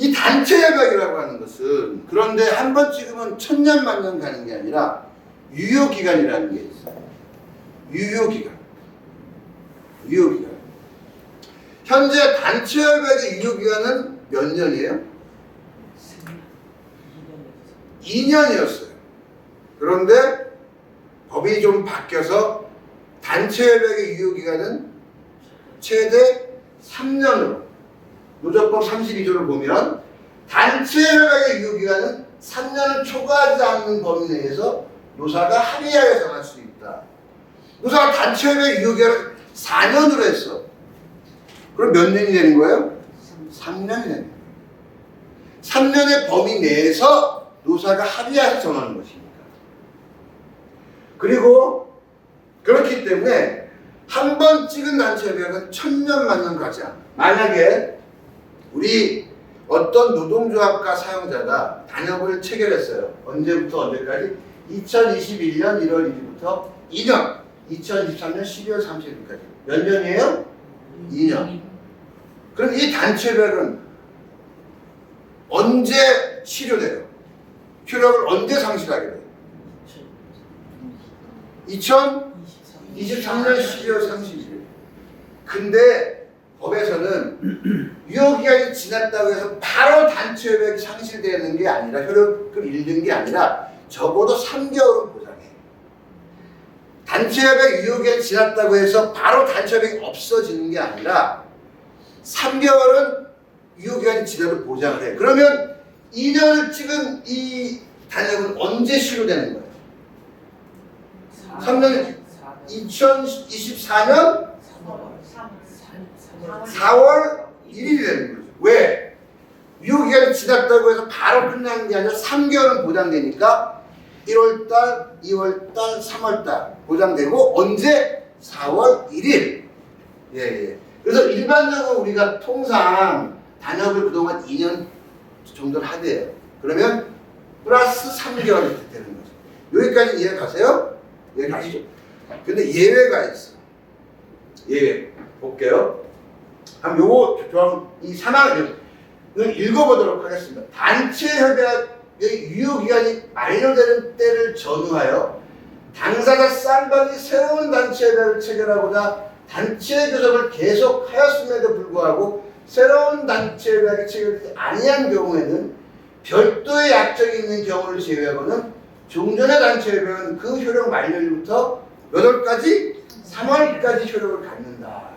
이 단체 협약이라고 하는 것은 그런데 한 번 찍으면 천년 만년 가는 게 아니라 유효기간이라는 게 있어요. 유효기간. 현재 단체 협약의 유효기간은 몇 년이에요? 2년이었어요. 그런데 법이 좀 바뀌어서 단체 협약의 유효기간은 최대 3년으로 노조법 32조를 보면 단체 협약의 유효기간은 3년을 초과하지 않는 범위 내에서 노사가 합의하여 정할 수 있다. 노사가 단체 협약의 유효기간을 4년으로 했어. 그럼 몇 년이 되는 거예요? 3년이 되는 거예요. 3년의 범위 내에서 노사가 합의해서 정하는 것입니다. 그리고 그렇기 때문에 한 번 찍은 단체 협약은 천년 만년 가지 않아. 만약에 우리 어떤 노동조합과 사용자가 단협을 체결했어요. 언제부터 언제까지? 2021년 1월 1일부터 2년, 2023년 12월 30일까지. 몇 년이에요? 2년. 그럼 이 단체 협약은 언제 실효돼요? 효력을 언제 상실하게 돼요? 2023년 12월 30일. 근데 법에서는 유효기간이 지났다고 해서 바로 단체 협약이 상실되는 게 아니라 효력을 잃는 게 아니라 적어도 3개월은 보장해. 단체 협약 유효기간이 지났다고 해서 바로 단체 협약이 없어지는 게 아니라 3개월은 유효기간이 지나도 보장을 해. 그러면 2년을 찍은 이 단협은 언제 실효되는 거예요? 3년 2024년 4월 1일이 되는 거죠. 왜? 유효기간이 지났다고 해서 바로 끝나는 게 아니라 3개월은 보장되니까 1월달, 2월달, 3월달 보장되고 언제? 4월 1일. 예. 그래서 일반적으로 우리가 통상 단협을 그동안 2년 정도를 하대요. 그러면 플러스 3개월이 되는 거죠. 여기까지 이해 가세요? 이해 가시죠? 근데 예외가 있어. 예외. 볼게요. 그럼 요거 좀 이 사망을 읽어보도록 하겠습니다. 단체 협약의 유효기간이 만료되는 때를 전후하여 당사자 쌍방이 새로운 단체 협약을 체결하고자 단체 교섭을 계속하였음에도 불구하고 새로운 단체 협약이 체결되지 아니한 경우에는 별도의 약정이 있는 경우를 제외하고는 종전의 단체 협약은 그 효력 만료일부터 몇 월까지? 3월까지 효력을 갖는다.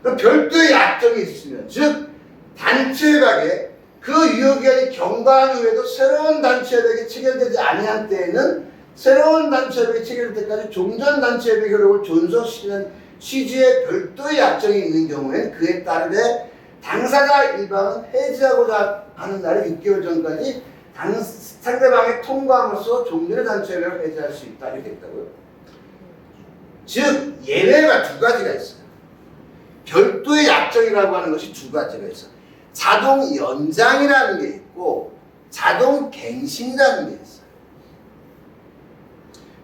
그럼 별도의 약정이 있으면, 즉 단체 협약에 그 유효기간이 경과한 후에도 새로운 단체 협약이 체결되지 아니한 때에는 새로운 단체 협약이 체결될 때까지 종전 단체 협약 효력을 존속시키는 취지의 별도의 약정이 있는 경우에 그에 따르되 당사자 일방은 해지하고자 하는 날의 6개월 전까지 상대방의 통과함으로써 종전의 단체 협약을 해지할 수 있다. 이렇게 했다고요. 즉 예외가 두 가지가 있어요. 별도의 약정이라고 하는 것이 두 가지가 있어요. 자동 연장이라는 게 있고 자동 갱신이라는 게 있어요.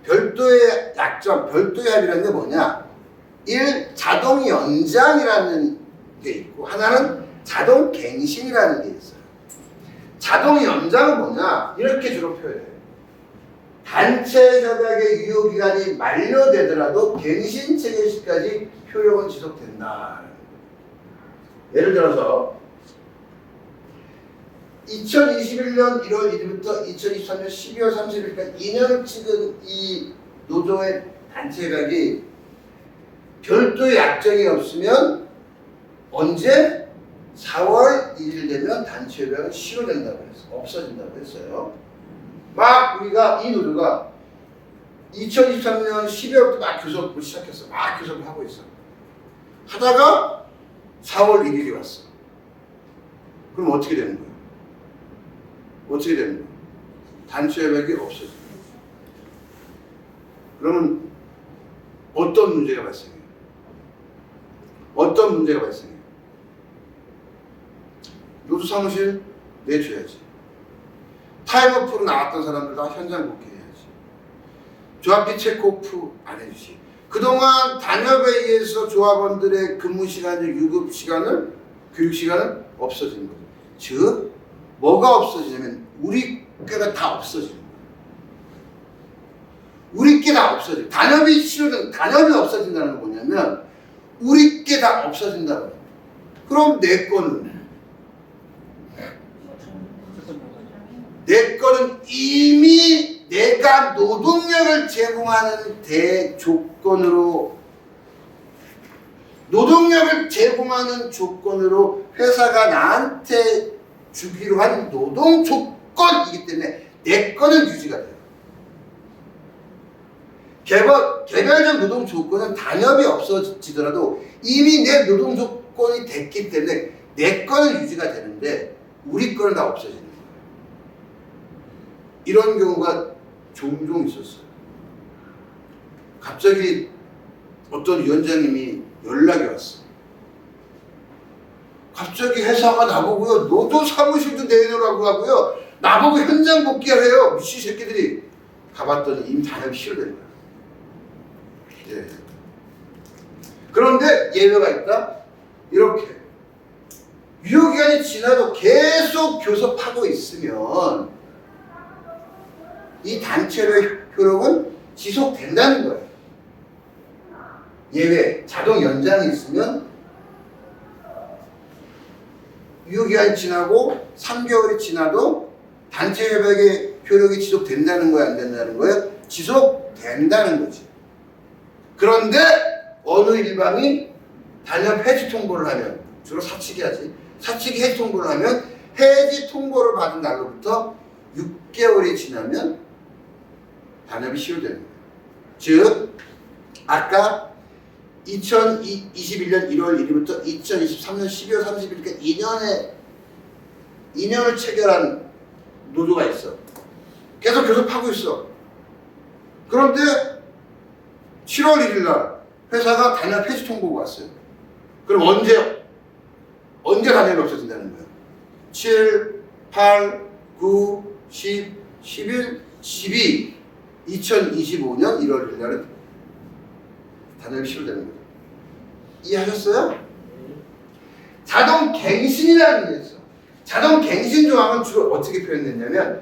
별도의 약정, 별도의 합의라는 게 뭐냐? 1. 자동 연장이라는 게 있고 하나는 자동 갱신이라는 게 있어요. 자동 연장은 뭐냐? 이렇게 주로 표현해요. 단체 협약의 유효기간이 만료되더라도 갱신 체결 시까지 효력은 지속된다. 예를 들어서 2021년 1월 1일부터 2023년 12월 30일까지 2년을 찍은 이 노조의 단체 협약이 별도의 약정이 없으면 언제? 4월 1일 되면 단체 협약은 실효된다고 했어요. 없어진다고 했어요. 막 우리가 이 노조가 2023년 12월부터 막 교섭을 시작했어. 막 교섭을 하고 있어. 하다가 4월 1일이 왔어. 그럼 어떻게 되는 거예요? 어떻게 되는 거예요? 단체 협약이 없어져. 그러면 어떤 문제가 발생해요? 어떤 문제가 발생해요? 노조 사무실 내줘야지. 타임오프로 나왔던 사람들 다 현장 복귀해야지. 조합비 체크오프 안 해주지. 그동안 단협에 의해서 조합원들의 근무 시간을, 유급 시간을, 교육 시간은 없어진 거죠. 즉 뭐가 없어지냐면 우리 꾀가 다 없어지는 거예요. 우리 게 다 없어져. 단협이 싫어진, 단협이 없어진다는 건 뭐냐면 우리 게 다 없어진다고. 그럼 내 거는 이미 내가 노동력을 제공하는 대조건으로 회사가 나한테 주기로 한 노동 조건이기 때문에 내 거는 유지가 돼요. 개별적 노동 조건은 단협이 없어지더라도 이미 내 노동 조건이 됐기 때문에 내 거는 유지가 되는데 우리 거는 다 없어지는 거예요. 이런 경우가 종종 있었어요. 갑자기 어떤 위원장님이 연락이 왔어. 갑자기 회사가 나보고요, 너도 사무실도 내놓으라고 하고요, 나보고 현장 복귀하래요. 미친 새끼들이. 가봤더니 이미 단협이 시효된 거야. 예. 그런데 예외가 있다. 이렇게 유효기간이 지나도 계속 교섭하고 있으면 이 단체의 효력은 지속된다는 거예요. 예외, 자동 연장이 있으면 유효기간이 지나고 3개월이 지나도 단체 협약의 효력이 지속된다는 거야, 안 된다는 거예요? 지속된다는 거지. 그런데 어느 일방이 단협 해지 통보를 하면, 주로 사측이 하지, 사측이 해지 통보를 하면 해지 통보를 받은 날로부터 6개월이 지나면 단협이 시효되는 거예요. 즉 아까 2021년 1월 1일부터 2023년 12월 30일까지 2년을 체결한 노조가 있어. 계속 교섭하고 있어. 그런데 7월 1일 날 회사가 단협 폐지 통보가 왔어요. 그럼 언제 단협이 없어진다는 거예요? 7, 8, 9, 10, 11, 12 2025년 1월 1일 날은 단협이 시효되는 거예요. 이해하셨어요? 자동 갱신이라는 게 있어. 자동 갱신 조항은 주로 어떻게 표현됐냐면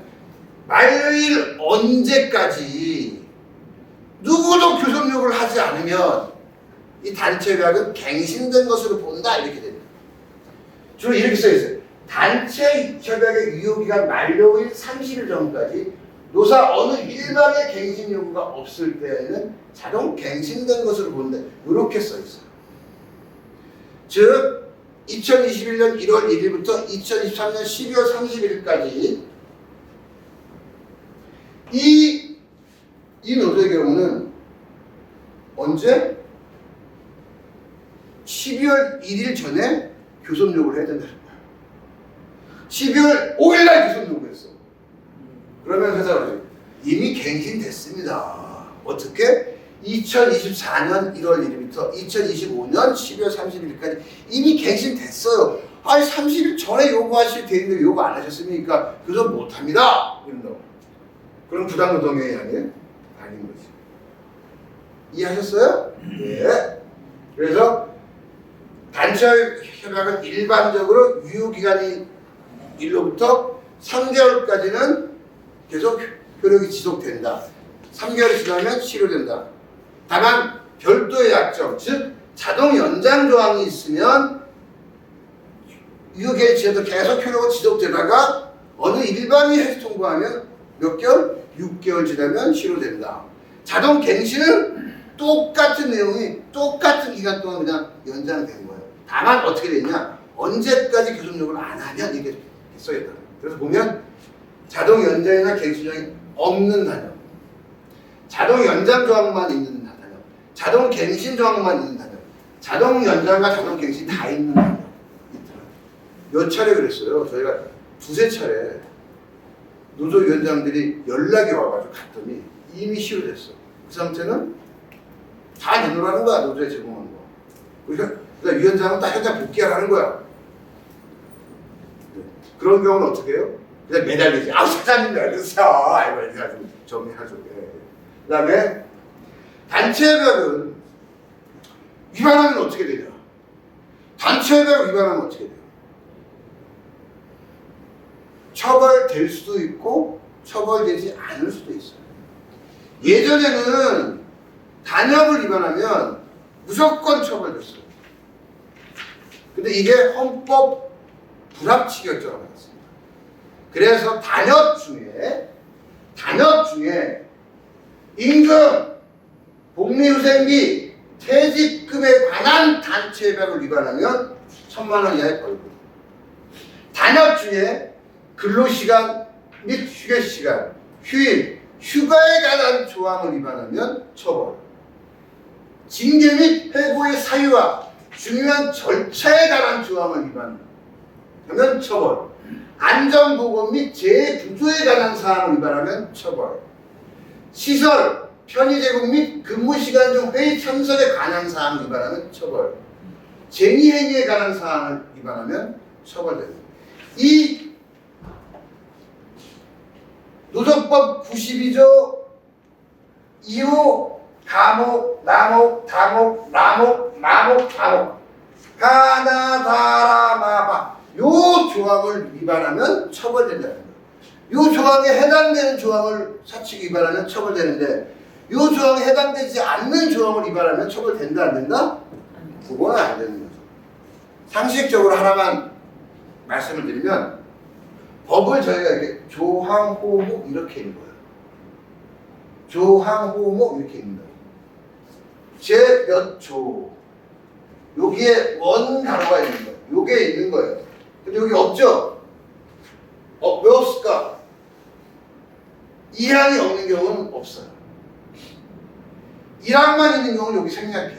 만일 언제까지 누구도 교섭 요구를 하지 않으면 이 단체 협약은 갱신된 것으로 본다, 이렇게 됩니다. 주로 이렇게 써있어요. 단체 협약의 유효기간 만료일 30일 전까지 노사 어느 일방의 갱신 요구가 없을 때에는 자동 갱신된 것으로 본다, 이렇게 써있어요. 즉 2021년 1월 1일부터 2023년 12월 31일까지 이 노조의 경우는 언제? 12월 1일 전에 교섭 요구를 해야 된다는 거야. 12월 5일 날 교섭 요구했어. 그러면 회사가 그러죠. 이미 갱신됐습니다. 어떻게? 2024년 1월 1일부터 2025년 12월 31일까지 이미 갱신됐어요. 아니 30일 전에 요구하실 때인데 요구 안 하셨습니까? 교섭 못합니다. 이런다고. 그럼 부당노동행위 아니에요? 아닌 거지. 이해하셨어요? 네. 그래서 단체 협약은 일반적으로 유효기간이 1로부터 3개월까지는 계속 효력이 지속된다. 3개월이 지나면 실효된다. 다만 별도의 약정, 즉 자동 연장 조항이 있으면 유효기간이 지나도 계속 효력은 지속되다가 어느 일반이 해지 통보하면 몇 개월? 6개월 지나면 실효된다. 자동 갱신은 똑같은 내용이 똑같은 기간 동안 그냥 연장된 거예요. 다만 어떻게 되냐? 언제까지 교섭 요구를 안 하면 이게 써있다. 그래서 보면 자동 연장이나 갱신 조항이 없는 단협, 자동 연장 조항만 있는 단협, 자동 갱신 조항만 있는 단협, 자동 연장과 자동 갱신 다 있는 단협 있더라고요. 몇 차례 그랬어요. 저희가 두세 차례 노조위원장들이 연락이 와가지고 갔더니 이미 시효됐어. 그 상태는 다 내놓으라는 거야. 노조에 제공한 거. 그러니까 위원장은 딱 현장 복귀하라는 거야. 그런 경우는 어떻게 해요? 그냥 매달리지. 아, 사장님 내렸어. 아이고, 이래가지고 정리하죠. 그 다음에 단체협약은 위반하면 어떻게 되냐? 단체협약 위반하면 어떻게 돼요? 처벌될 수도 있고 처벌되지 않을 수도 있어요. 예전에는 단협을 위반하면 무조건 처벌됐어요. 근데 이게 헌법 불합치 결정을 받았습니다. 그래서 단협 중에 임금, 복리후생비, 퇴직금에 관한 단체 협약을 위반하면 1,000만 원 이하의 벌금. 단협 중에 근로시간 및 휴게시간, 휴일, 휴가에 관한 조항을 위반하면 처벌. 징계 및 해고의 사유와 중요한 절차에 관한 조항을 위반하면 처벌. 안전보건 및 재구조에 관한 사항을 위반하면 처벌. 시설, 편의 제공 및 근무시간 중 회의 참석에 관한 사항을 위반하면 처벌. 쟁의행위에 관한 사항을 위반하면 처벌됩니다. 이 노조법 92조 2호 가목, 나목, 다목, 라목, 마목, 다목 하나다라마바 요 조항을 위반하면 처벌된다는 거예요. 요 조항에 해당되는 조항을 사칙 위반하면 처벌되는데 요 조항에 해당되지 않는 조항을 위반하면 처벌된다 안 된다? 그거는 안 되는 거죠. 상식적으로 하나만 말씀을 드리면 법을 저희가 이렇게 조항호목 이렇게 읽어요. 조항호목 이렇게 읽는다. 제 몇 조 여기에 원 단어가 있는 거예요. 요게 있는 거예요. 근데 여기 없죠? 왜 없을까? 이항이 없는 경우는 없어요. 이항만 있는 경우는 여기 생략해.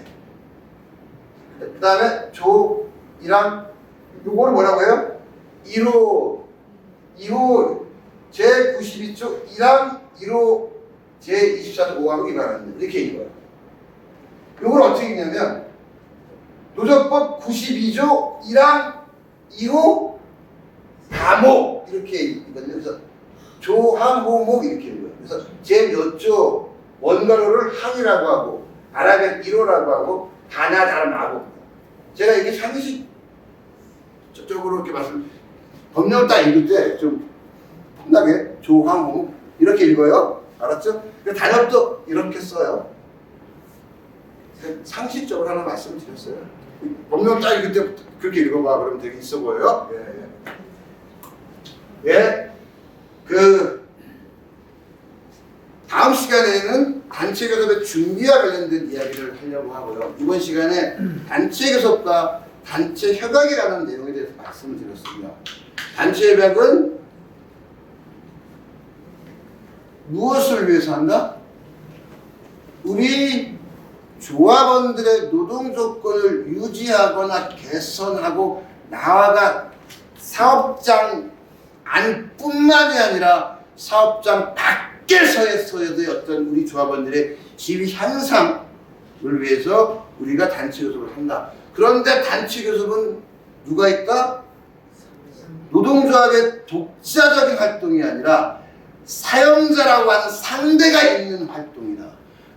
그 다음에 조, 이항 요거를 뭐라고 해요? 1호 제92조 1항 1호 제24조 5항을 위반합니다. 이렇게 읽어요. 요걸 어떻게 읽냐면 노조법 92조 1항 2호 다목 이렇게 읽거든요. 그래서 조항호목 이렇게 읽어요. 그래서 제 몇 조 원가로를 항이라고 하고 아랍의 1호라고 하고 다나다라고 제가 이게 상식적으로 이렇게 말씀 법령을 딱 읽을 때 좀 편하게 조항호목 이렇게 읽어요. 알았죠? 단협도 이렇게 써요. 상식적으로 하나 말씀을 드렸어요. 법령 딱 읽을 때 그렇게 읽어봐. 그러면 되게 있어 보여요. 예. 다음 시간에는 단체 교섭의 준비와 관련된 이야기를 하려고 하고요. 이번 시간에 단체 교섭과 단체 협약에 관한 내용에 대해서 말씀을 드렸습니다. 단체 협약은 무엇을 위해서 한다? 우리 조합원들의 노동 조건을 유지하거나 개선하고 나아가 사업장 안뿐만이 아니라 사업장 밖에서의 어떤 우리 조합원들의 지위 향상을 위해서 우리가 단체 교섭을 한다. 그런데 단체 교섭은 누가 있다? 노동조합의 독자적인 활동이 아니라 사용자라고 하는 상대가 있는 활동이다.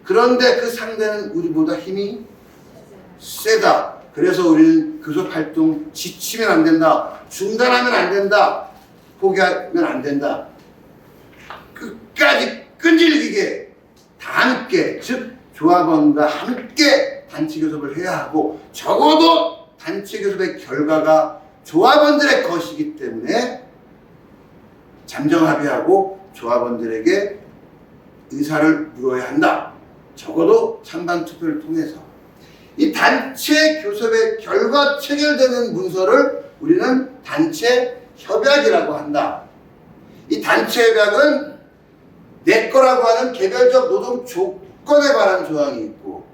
그런데 그 상대는 우리보다 힘이 세다. 그래서 우리는 교섭 활동 지치면 안 된다. 중단하면 안 된다. 포기하면 안 된다. 끝까지 끈질기게 다 함께, 즉 조합원과 함께 단체 교섭을 해야 하고 적어도 단체 교섭의 결과가 조합원들의 것이기 때문에 잠정 합의하고 조합원들에게 의사를 물어야 한다. 적어도 찬반 투표를 통해서 이 단체 교섭의 결과 체결되는 문서를 우리는 단체 협약이라고 한다. 이 단체 협약은 내 거라고 하는 개별적 노동 조건에 관한 조항이 있고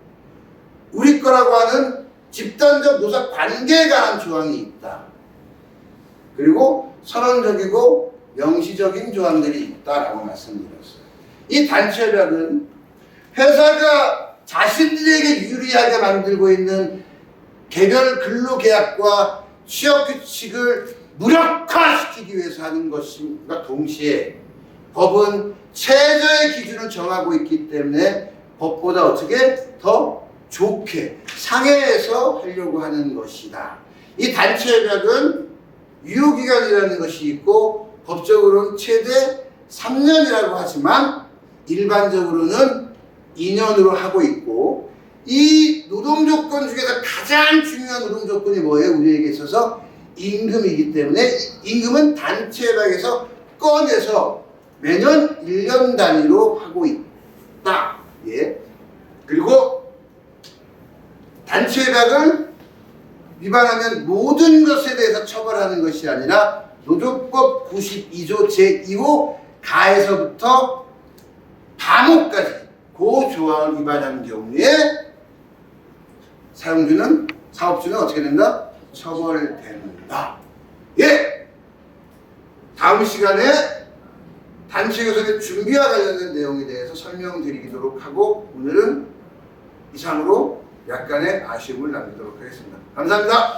우리 거라고 하는 집단적 노사 관계에 관한 조항이 있다. 그리고 선언적이고 명시적인 조항들이 있다라고 말씀드렸어요. 이 단체 협약은 회사가 자신들에게 유리하게 만들고 있는 개별 근로계약과 취업규칙을 무력화시키기 위해서 하는 것과 동시에 법은 최저의 기준을 정하고 있기 때문에 법보다 어떻게 더 좋게 상회해서 하려고 하는 것이다. 이 단체 협약은 유효기간이라는 것이 있고 법적으로는 최대 3년이라고 하지만 일반적으로는 2년으로 하고 있고, 이 노동조건 중에서 가장 중요한 노동조건이 뭐예요? 우리에게 있어서 임금이기 때문에 임금은 단체협약에서 꺼내서 매년 1년 단위로 하고 있다. 예. 그리고 단체협약을 위반하면 모든 것에 대해서 처벌하는 것이 아니라 노조법 92조 제2호 가에서부터 감옥까지 그 조항을 위반하는 경우에 사용주는, 사업주는 어떻게 된다? 처벌된다. 예! 다음 시간에 단체교섭의 준비와 관련된 내용에 대해서 설명드리도록 하고, 오늘은 이상으로 약간의 아쉬움을 남기도록 하겠습니다. 감사합니다.